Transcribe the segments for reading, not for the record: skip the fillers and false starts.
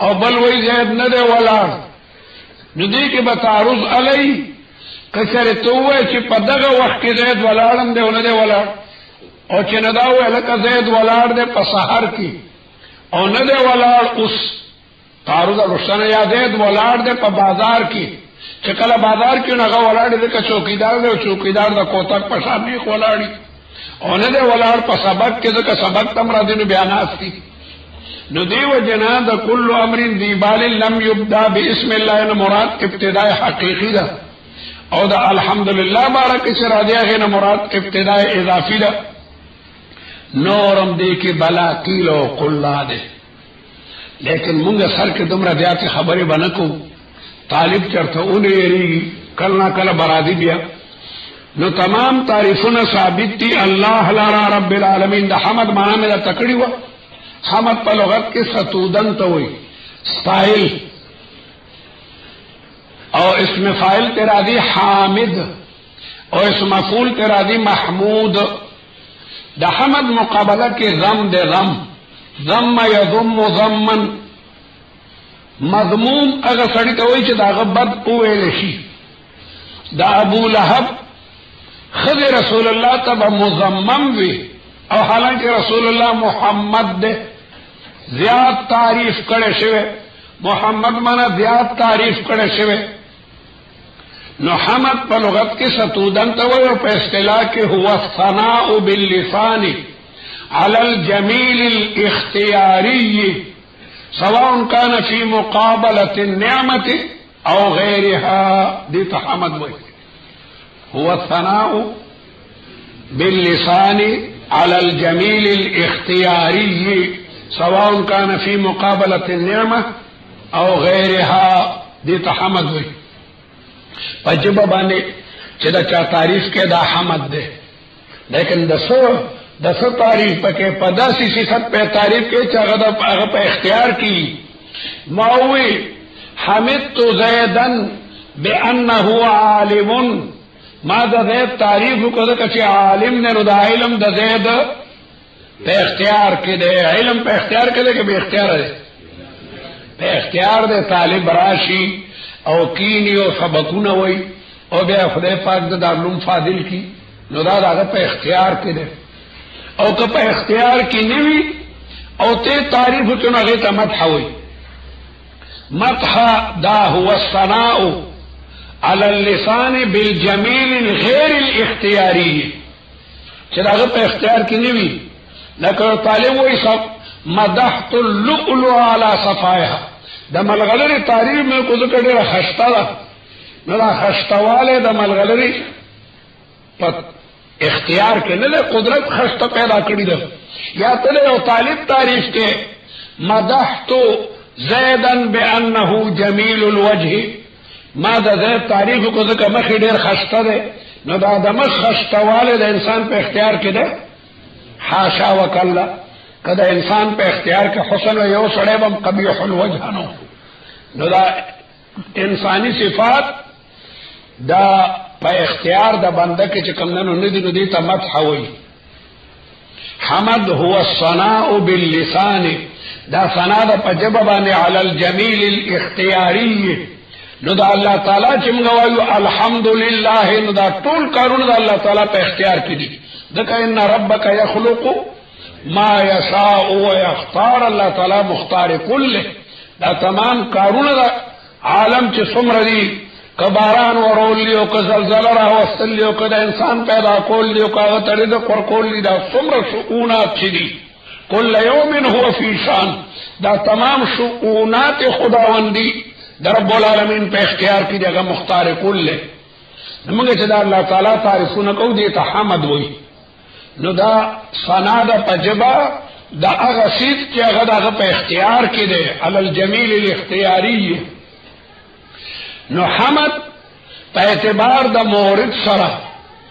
او بل وی زید نه دی ولاړ، نو دې کې به تعرض علی کچره ته وای چې په دغه وخت کې زید ولاړم دی نه دی ولاړ، او چې نه دا وای لکه زید ولاړ دی په سحر کې او نه دی ولاړ، اوس تعرض روشنه یا زید ولاړ دی په بازار کې، چې کله بازار کې هغه ولاړ دی که چوکیدار دی او چوکیدار د کوتک په شان نه ولاړی، او نه دی ولاړ په سبق کې ځکه سبق تم را دي نو بیانات دي. نو دیو جنا د کل امر ذی بال لم یبدا باسم الله نه مراد ابتداء حقیقی ده، او دا الحمدللہ بارک سرا دیا ہے نا مراد ابتداء اضافی ده. نورم دی کی بلا کیلو قلا ده، لیکن مونږ سر کې دومره زیات خبرې بنکو، طالب چرته اونې یری کلنا کله برادی بیا. نو تمام تعریفونه ثابت دي الله لرا رب العالمین. د حمد معنا مې تکړی و، حمد په لغت کې ستودن ته وي، ستایل، او اسم فاعل تیرا دی حامد، او اسم مفعول تیرا دی محمود. د حمد مقابله کې ضم دے، ضم یضم ضمن. مضموم هغه سړی ته وایي چې داغه بد وویل شي. دا ابو لهب خد رسول الله ته مضمم وي، او حالانکه رسول الله محمد دے، زیاد تعریف کړي شوی، محمد مانا زیاد تعریف کړي شوی. نو حمد په لغت کې ستودن ته وایي، او په اصطلاح کې هو الثناء باللسان على الجميل الاختياري سواء كان في مقابلة النعمة او غيرها. دي حمد وایي هو الثناء باللسان على الجميل الاختياري سواء كان في مقابلة النعمة او غيرها. دي حمد وایي پجبه باندې چې دا چا تعریف کې دا حمد ده، لیکن دسو تعریف پکې په داسې صفت په تعریف کې چې هغه په اختیار کې. ما وی حمدت زیدن بانه عالم، ما د زید تعریف وکړه چې عالم نه، نو د علم د زید په اختیار کې ده. علم په اختیار کې ده کې به اختیار ده، په اختیار ده. طالب راشي او کینی او سبقونه وای او بیا خدای پاک د دارالعلوم فاضل کی، نو دا هغه په اختیار کې ده. او که په اختیار کې نه وي او ته تعریف وکړو هغه ته مدح وای. مدح دا هو الثناء على اللسان بالجميل غیر الاختیاری، چې هغه په اختیار کې نه وي. لکه طالب وای صف مدحت اللؤلؤ على صفائها، د ملغلری تعریف میں کو ذکر ډیره خشته ده، نو دا خشتواله د ملغلری په اختیار کې نه له قدرت خشته پیدا کړی ده. یا ته یو طالب تعریف کې مدحت زیدا بانه جمیل الوجه، ما د زید تعریف کو ذکر مخ ډیر خشته ده، نو دا د مخ خشتواله د انسان په اختیار کې ده. حاشا وکلا کدا انسان په اختیار کې حسن او یو سړی بم قبیح الوجه نو دا انسانی صفات دا په اختیار د بنده کې چې کوم نه ندي نو دې ته مدح وایي. حمد هو الثناء باللسان، دا ثنا د په جبه باندې علی الجمیل الاختیاری. نو دا الله تعالی چې موږ وایو الحمدلله، نو دا ټول کارونه د الله تعالی په اختیار کې دي. ځکه ان ربک یخلق ما یشاء ویختار، الله تعالی مختار کله. دا تمام کارونه دا عالم چې څومره دي، کباران ورول لی او که زلزله راوستل لی او که دا انسان پیدا کول لی او که هغه تړي د قرقول لی، دا څومره شؤونات چې دي کل یوم هو فی شان، دا تمام شؤونات خداوندی در رب العالمین په اختیار کې دغه مختار کله. موږ چې دا الله تعالی تعریفونه کوو دې ته حمد وایي. نو دا ثنا د پجبا دا هغه صفت چې هغه دغه په اختیار کې دی، علی الجمیل الاختیاری. نو حمد په اعتبار د مورد سره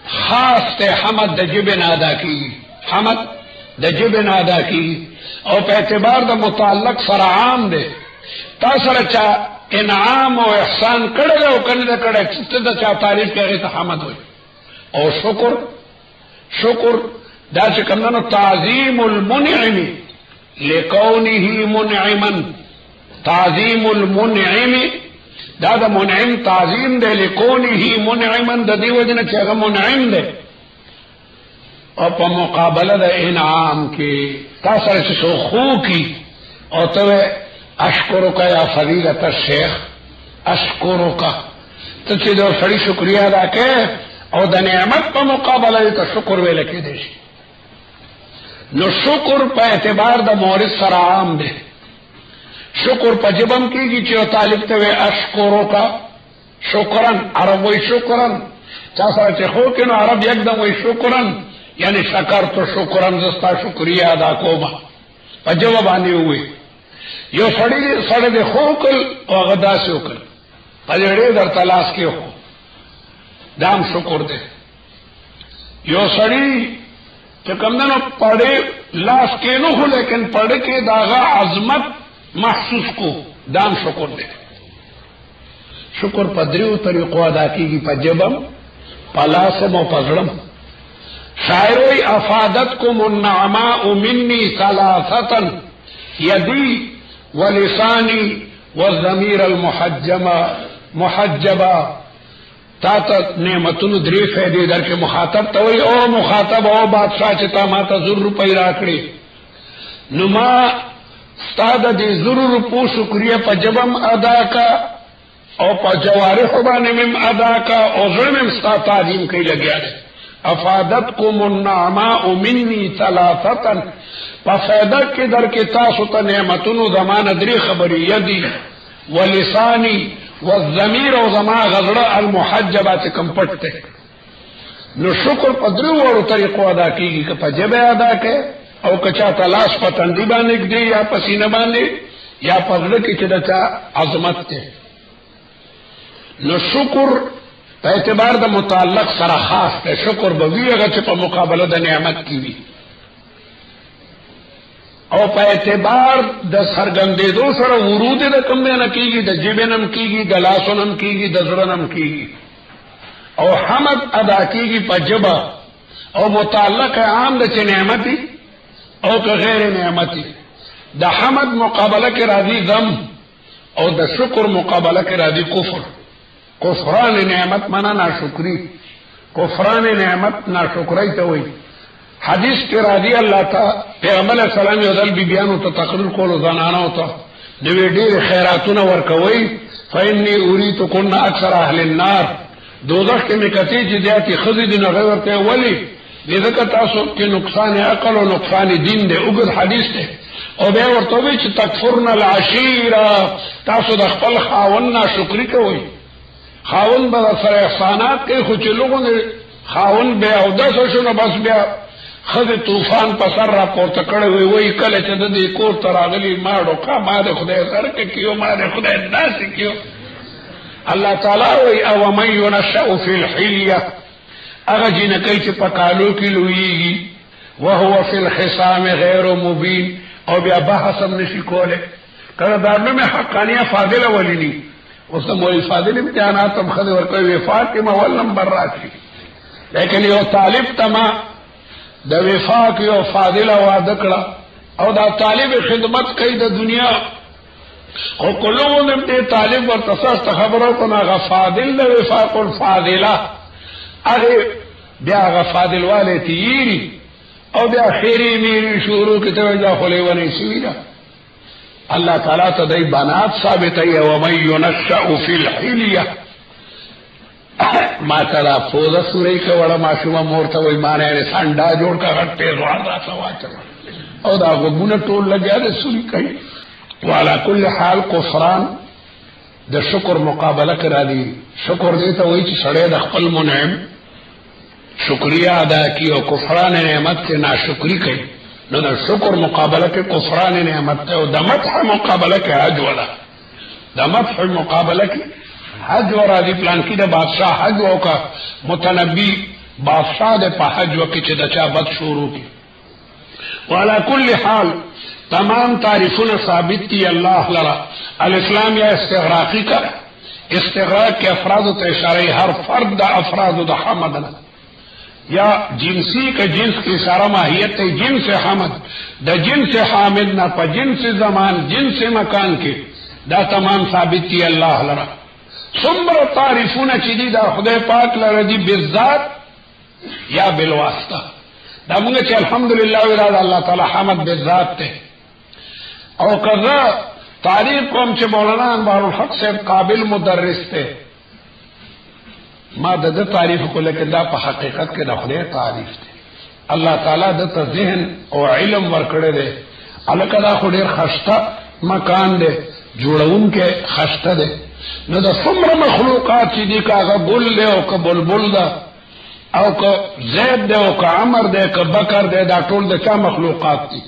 خاص ته حمد د جبه نه ادا کیږي، حمد د جبه نه ادا کیږي، او په اعتبار د متعلق سره عام دی. تاسو سره چا انعام او احسان کړل او کنه کړه چې د چا تعریف کوي ته حمد وایي. او شکر دا چې کومنه تعظیم المنعم لکونه منعما، تعظیم المنعم دا د منعم تعظیم دے لکونه منعما د دې وجنه چې هغه منعم دی او په مقابله د انعام کې تاسو سره خو کی او ته اشکرک یا فضیلت الشیخ اشکرک ته چې د سړي شکریا ادا کړې او د نعمت په مقابله ته شکر ویل کېږي نو شکر په اعتبار د مورث سره عام دی شکر په جبم کېږي چې طالب ته وي اشکرک شکرن عرب وی شکرن چا سره چې خو کې نو عرب یکدم وی شکرن یعنی شکر تو شکرن زستا شکریا ادا کوم په جواب باندې وي یو سړی د خوکل او غدا شکر پدې در تلاش کې هو دام شکر دے یو سړی چې کمندنو پړې لاس کې نو هو لیکن پړې کې داغه عظمت محسوس کو دام شکر دے شکر پدریو طریقو ادا کیږي په جبم پلاسم او پزړم شاعر افادتکم النعماء مني ثلاثه يدي ولساني والضمير محجبا تا تا نعمتونو درې فائدې درکې مخاطب ته وي او مخاطب او بادشاہ چې تا ما ته 100 روپۍ راکړي نو ما ستاد دې 100 روپو شکریا په جبم ادا کا او په جوارح باندې مم ادا کا او زړه ستا تعظیم کوي لګیا دي افادتکم النعماء مني ثلاثه ففائدہ کې درکې تاسو ته نعمتونو زمانه درې خبرې یدي ولساني والضمير او زما غزړه المحجبات کمپټ ته نو شکر په درو وړو طریقو ادا کیږي که په جبه ادا کې او کچا تلاش په تندي باندې دی یا په سینه باندې یا په زړه کې چې دچا عظمت ته نو شکر په اعتبار د متعلق سره خاص ته شکر به وی هغه چې په مقابله د نعمت کې وي او په اعتبار د سرګندېدو سره ورود د کوم نه کیږي د جیبنم کیږي د لاسونم کیږي د زړنم کیږي او حمد ادا کیږي په جبا او متعلق عام د نعمتي او که غیر نعمتي د حمد مقابله کې راځي ذم او د شکر مقابله کې راځي کفر کفران نعمت معنا ناشکری کفران نعمت ناشکری ته وایي حدیث کې راځي الله تعالی پیغمبر اسلام یو ځل بیانو ته تقریر کولو زنانو ته د ډېر خیراتونه ورکوي فإني أريد كن أكثر أهل النار دوزخ کې مکتي چې دیاتي خزي دي نه ورته ولي ځکه تاسو کې نقصان عقل او نقصان دین دی وګور حدیث دی او به ورته وی چې تکفرن العشيره تاسو د خپل خاون ناشکری کوي خاون به سره احسانات کوي خو چې لوګونه خاون به او داسو شنو بس بیا خذ طوفان پسر را پورته کړی وی کله چې د دې کور ته راغلی ماړو کا ما د خدای سره کې کیو ما د خدای داسې کیو الله تعالی وی او من ينشأ في الحليه هغه جنکې چې پکالو کې لویږي وهو في الخصام غیر مبين او بیا بحث هم نشي کوله کله دا نه حقانيه فاضله ولینی اوس مو فاضله امتحانات هم خذ ورکوي فاطمه ول نمبر راشي لیکن یو طالب تما د وفاق یو فاضله وعده کړه او دا طالب خدمت کوي د دنیا او کلوونه دې طالب ورته خبرو کنه غ فاضل د وفاق الفاضله هغه بیا غ فاضل والے تیری او بیا خیری میری شروع کې ته ځا خلې ونی سویدا الله تعالی ته دای بنات ثابت ای او من ينشأ في الحليه ما تعالی فوزا سورې کې وړه ماشومه مورته وای مانه سانډا جوړ کا غټه روان را سواچ او دا وګونه ټول لګیا د سوري کوي وعلى كل حال کفران د شکر مقابله کرا دي شکر دې ته وای چې سړی د خپل منعم شکریا ادا کی او کفران نعمت سے ناشکری کوي نو د شکر مقابله کې کفران نعمت او د مدح مقابله کې حج ولا د مدح مقابله کې حج ورا دی پلان کې د بادشاہ حج وکا متنبی بادشاہ د په حج وکي چې د چا بد شروع کی وعلى كل حال تمام تعریفونه ثابت دي الله لرا الاسلام یا استغراقی کا استغراق کے افراد و اشارہ ہر فرد دا افراد دا حمدنا یا جنسی کا جنس کی اشارہ ماہیت جنس حمد دا جنس حامد نہ پا جنس زمان جنس مکان کے دا تمام ثابت دی الله لرا. څومره تعریفونه چې دي دا خدای پاک لره دي بالذات یا بالواسطه. دا موږ چې الحمدلله ویل الله تعالی حمد بالذات ته. او کذا تعریف کوم چې مولانا انوار الحق صاحب قابل مدرس ته ما د تعریف کو لیکن دا په حقیقت کې د خدای تعریف ته. الله تعالی د ذهن او علم ورکړي دي. الکه دا خو ډیر خشته مکان دی جوړون کې خشته دی. نو د څومره مخلوقات چې دي کاغه ګل دی او که بلبل ده او که زید دی او که عمر دی که بکر دی دا ټول د چا مخلوقات دي؟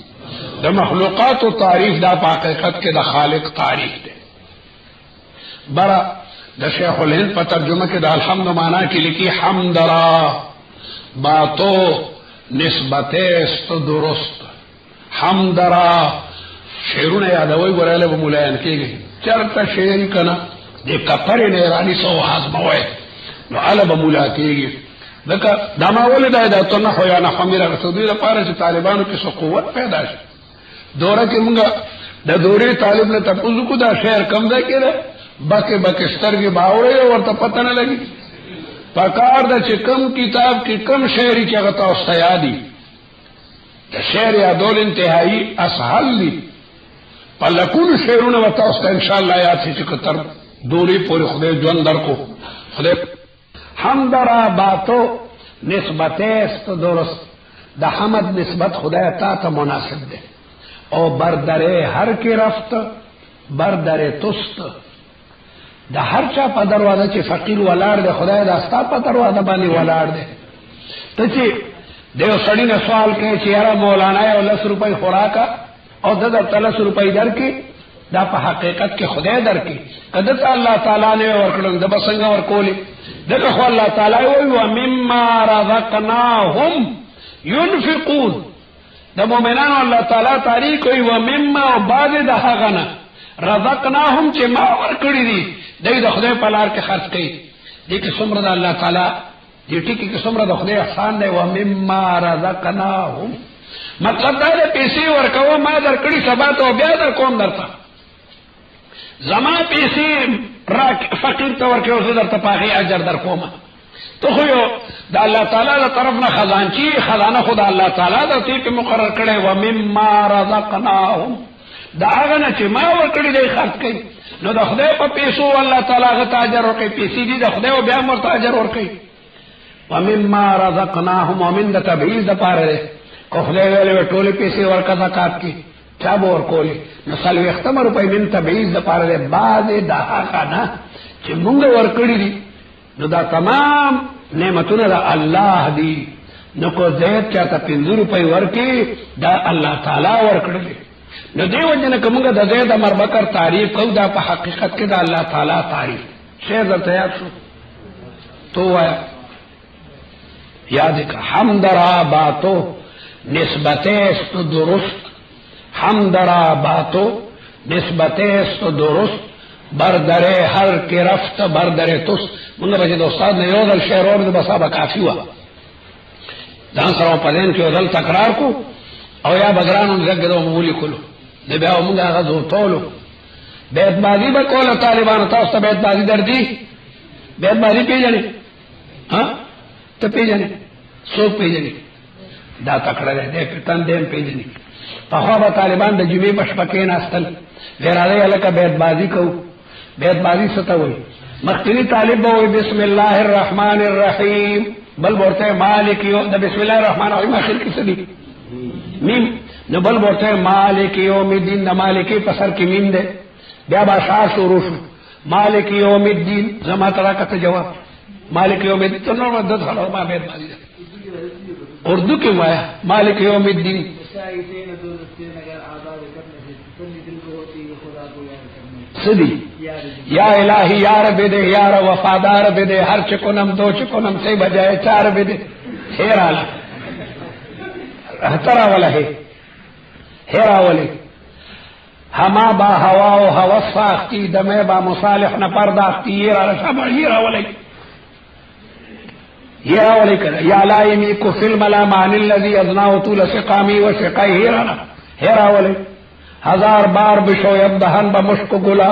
د مخلوقات او تعریف دا په حقیقت کې د خالق تعریف دی. برا د شیخ الهند په ترجمه کې د الحمد معنا کې لیکي حمد را باتو نسبت است درست. حمد را شعرونه یادوي ګوراله به مولایان کېږي چرته شعر کنا د کپړې نه رانی سو حزموي نو اله به مولا کېږي. دغه دما ولې دا ته نه خو یا نه خمیره رسولي لپاره چې طالبانو کې څو قوت پیدا شي. دوره کې موږ د دورې طالب نه تاسو کو دا شعر کم ځای کېره بکه بکه سترګې باورې ورته پته نه لګي. پکار د چې کم کتاب کې کم شعري چې هغه تاسو ته یادي د شعر یادول انتهایی اسهل دي. پلکون شعرونه وتا اوس ان شاء الله یاد شي چې کتر دوری پورې خدای ژوند درکو. خدای حمد را باتو نسبت است درست. د حمد نسبت خدای تا ته مناسب ده. او بردره هر کی رفت بردره توست. د هر چا په دروازه چې فقیر ولاړ دی خدای دا ستا په دروازه باندې ولاړ دی. ته چې دیو سړی نه سوال کوي چې یاره مولانا یو 10 روپۍ خوراکا او د 10 روپۍ درکې دا په حقیقت کې خدای درکې. کله ته الله تعالی نه ورکړل د بسنګ ورکولې دغه خو الله تعالی وی و مما رزقناهم ينفقون. د مؤمنانو الله تعالی تعریف کوي و مما بعد د هغه نه رزقناهم چې ما ورکړي دي دوی د خدای په لار کې خرج کوي. دې کې څومره د الله تعالی دې ټکی کې څومره د خدای احسان دی. و مما رزقناهم مطلب دا دی پیسې ورکوه ما درکړي سبا ته بیا در کوم درته زما پیسې فقیر ته ورکوه زه درته په هغې اجر در کوم. ته خو یو د الله تعالی له طرف نه خزانچي خزانه خو د الله تعالی د دې کې مقرر کړی. و مما رزقناهم دا هغه نه چې ما ورکړي دی خرج کوي. نو د خدای په پیسو الله تعالی هغه ته اجر ورکوي. پیسې دي د خدای او بیا ورته اجر ورکوي. ومما رزقناهم ومن د تبعیض دپاره دی. که خدای ویلې ټولې پیسې ورکه زکات کې چا به ورکولې نو 40 روپۍ من تبعیض دپاره دی. بعضې د هغه نه چې مونږ ورکړي دي نو دا تمام نعمتونه د الله دي. نو کو زید چاته 50 روپۍ ورکړي دا الله تعالی ورکړي دي. نو دې وجه نه که مونږ د زید امر بکر تعریف کوو دا په حقیقت کې د الله تعالی تعریف. شعر درته یاد شو تو وایه یاد کا حمد را باتو نسبت است درست. حمد را باتو نسبت است درست بردره هر کی رفت بردره توست. موږ به د استاد نه یو ځل شعر اورو بس هغه کافي وه. ځان سره په ذهن کې یو ځل تکرار کو او یا بګرانو زګدو معمولي کولو د بیا موږ هغه زوتولو. بیت بازی به کوله طالبانو تاسو ته بیت بازی دردي بیت بازی پیژنې ها ته پیژنې څوک پیژنې دا تکړه دی پتن دیم پیژنې. پخوا به طالبان د جمعې په شپه کېناستل راځئ هلکه بیت بازی کوو. بیت بازی څه ته وایي؟ مخکینی طالب به وایي بسم الله الرحمن الرحیم بل ورته مالک یوم د بسم الله الرحمن الرحیم اخر کې څه دي میم نو بل ورته مالک یوم الدین د مالکی په سر کې میم دی. بیا به اشعار شروع شو مالک یوم الدین زما طلاقت جواب مالک یوم الدین تو نو مدد خلو ما بیت بازی ده اردو کې وایا مالک یوم الدین. سدی یا الہی یا رب دے یا رب وفادار بدے ہر چکنم دو چکنم سے بجائے 4 بدے. خیر آلا ترا والا ہے ہیرا والے ہما با ہوا و ہوا ساختی دمے با مصالح نہ پرداختی یہ والے کرا یا لائمی کو فلم لامان الذی ازناو طول سقامی و سقائی ہیرا والے 1000 بار بشو اب دہن بمشک گلا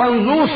50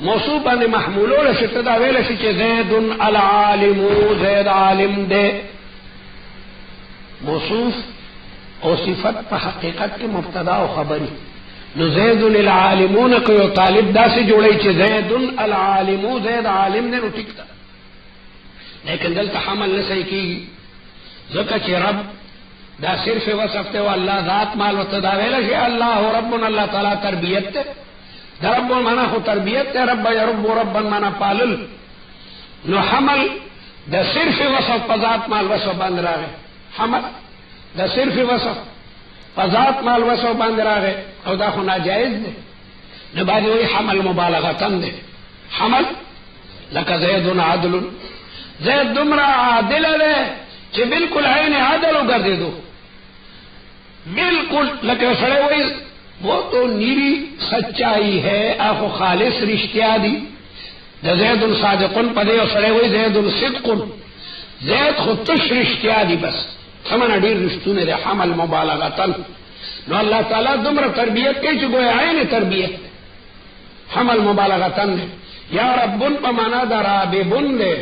موصوف باندې محمولول شي ته دا ویل شي چې زید العالم، زید عالم دے. موصوف او صفت په حقیقت کې مبتدا او خبري. نو زید العالمون کو یو طالب داسې جوړی چې زید العالم، زید عالم نه نو ټیک ده، لیکن دلته حمل نه صحیح کیږي ځکه چې رب دا صرف وصف ته او الله ذات مال وتدا ویل شي الله رب، الله تعالی تربیت ته دا رب معنا خو تربیت ته، رب یرب ربا معنا پالل. نو حمل دا صرف وصف په ذات مال وصف باندې راغی، حمل دا صرف وصف په ذات مال وصف باندې راغی او دا خو ناجائز دی. نو باندې وی حمل مبالغه دی، حمل لکه زید عدل، زید دمرا عادل ہے کہ بالکل عین عدل وګرځیدو، بالکل لکه سره وی وہ تو نیری سچائی ہے، آخو خالص رشتیا دی. دا زید صادقن پدے او سره وی زید صدقن، زید خود تش رشتیا دی بس سمنا ډیر رشتونه د حمل مبالغتن. نو الله تعالی دمر تربیت کوي چې ګویا عین تربیت حمل مبالغتن دی. یا ربن په معنا د راببن دی،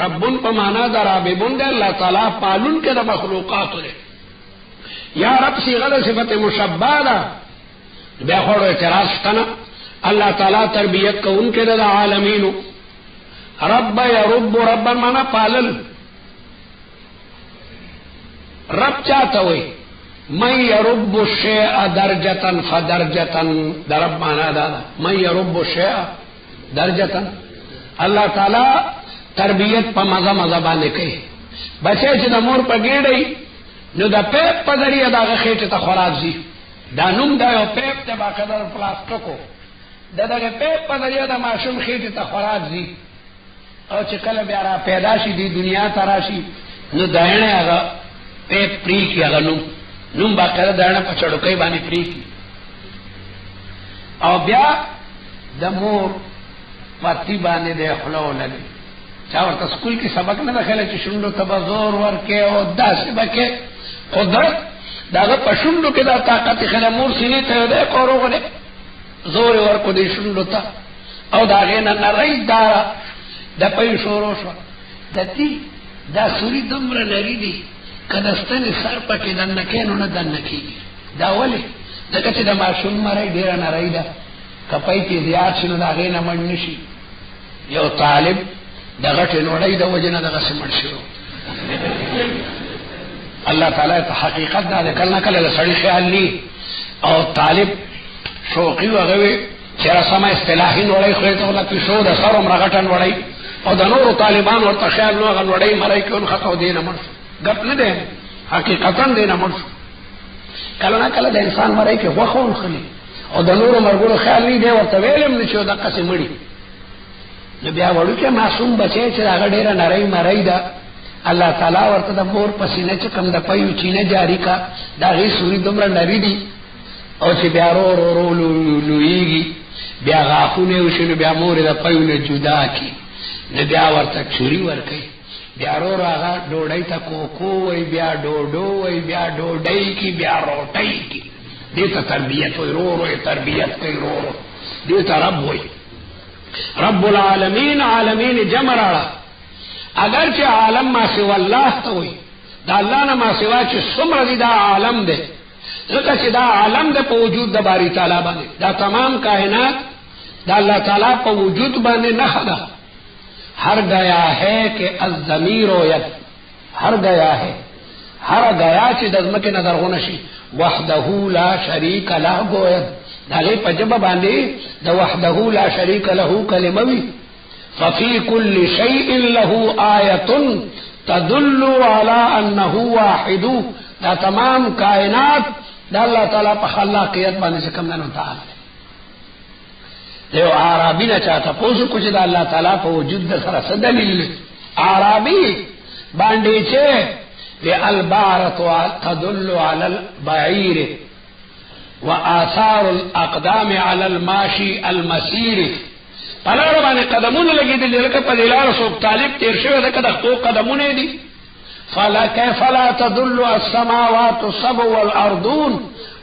ربن په معنا د راببن دی، الله تعالی پالون کې د مخلوقات دی. یا رب صيغه صفت مشبہ ده، بیا خو اعتراض کنا الله تعالی تربیت کو ان کے د عالمین. رب یرب ربا معنا پالل، رب چاہتا ہوئی من یرب الشیء درجتن فدرجتن، در رب معنا دادا من یرب الشیء درجتن. اللہ تعالی تربیت پا مزا مزا باندې کوي. بچے چې د مور په ګېډۍ نو د پیپ په ذریعه دغه خېټې ته خوراک ځي، دا نوم دا یو پیپ ته باقاعده پلاستیکو دغه پیپ په ذریعه د ماشوم خېټې ته خوراک ځي، او چې کله بیا را پیدا شي دی دنیا ته راشي نو دایڼه هغه پیپ پری کی، هغه نوم باقاعده دایڼه په چړوکۍ باندې پری کی، او بیا د مور پتی باندې د خلو لګي. چا ورته سکول کې سبق نه دخله چې شونډو ته زور ورکې او داسې بکې قدرت داغه پښوندو کې دا طاقت خله مور سینې ته ده کوروغله زور ورکو دې شونډو ته او دا غینه نری دارا د پې شورو شو دتی دا سوري دومره لري دي کداستنی سر پکې دنه کینو نه دنه کیږي. دا ولې دغه چې د ماشوم مړی ډیر نری ده، کپای کې زیات شنو دا غینه مړ نشي. یو طالب دغه ټنوړی د وجنه دغه سمړ شو. الله تعالی ته حقیقت دا کله کله سړی خیال لی او طالب شوقي وغوي چې رسمه اصطلاحي وړي خو ته ولا کې شو د سرم رغټن وړي او د نورو طالبان ورته خیال نو غن وړي مړی کون خطو دینه مړ غپ نه ده، حقیقتا دینه مړ. کله نه کله د انسان مړی کې وخون خلی او د نورو مرګونو خیال نه دی ورته ویلم نه چې د قسم مړي. نو بیا وړو کې معصوم بچي چې هغه ډیره نری مړی ده، الله تعالی ورته د مور پسینه چې کم د پيو چینه جاری کا دا غي سوري دومره نری دي او چې بیا رو لویږي بیا غاخونه وشنو بیا مور د پيو نه جدا کی، نه بیا ورته چوري ور کوي، بیا رو راغه ډوډۍ ته کوکو وای، بیا ډوډو وای، بیا ډوډۍ کی، بیا روټۍ کی. دې ته تربیت وای، رو تربیت کوي، رو دې ته رب وای. رب العالمین، عالمین جمع راړه اگر چې عالم ما سوا الله ته وي، دا الله نه ما سوا چې څومره دي دا عالم دی، ځکه چې دا عالم د په وجود د باری تعالی باندې دا تمام کائنات دا الله تعالی په وجود باندې نه خدا. ہر گیا ہے کہ الضمیر ید، ہر گیا ہے، ہر گیا چې د ځمکې نظر غونشي وحده لا شریک له گوید دغه په جبه باندې د وحده لا شریک له کلمه وی. ففي كل شيء له آية تدل على أنه واحد، دا تمام کائنات دا اللہ تعالی په خلاقیت باندې څنګه نه تعالی. دیو عربی نه چاته پوسو کو چې دا الله تعالی په وجود د سره څه دلیل. عربی باندې چې البعرة تدل على البعير وآثار الأقدام على الماشي المسير، پلار باندې قدمونه لګیدل لکه په دلار سو طالب تیر شوی دغه د خپل قدمونه دي. فلا كيف لا تدل السماوات السبع والارضون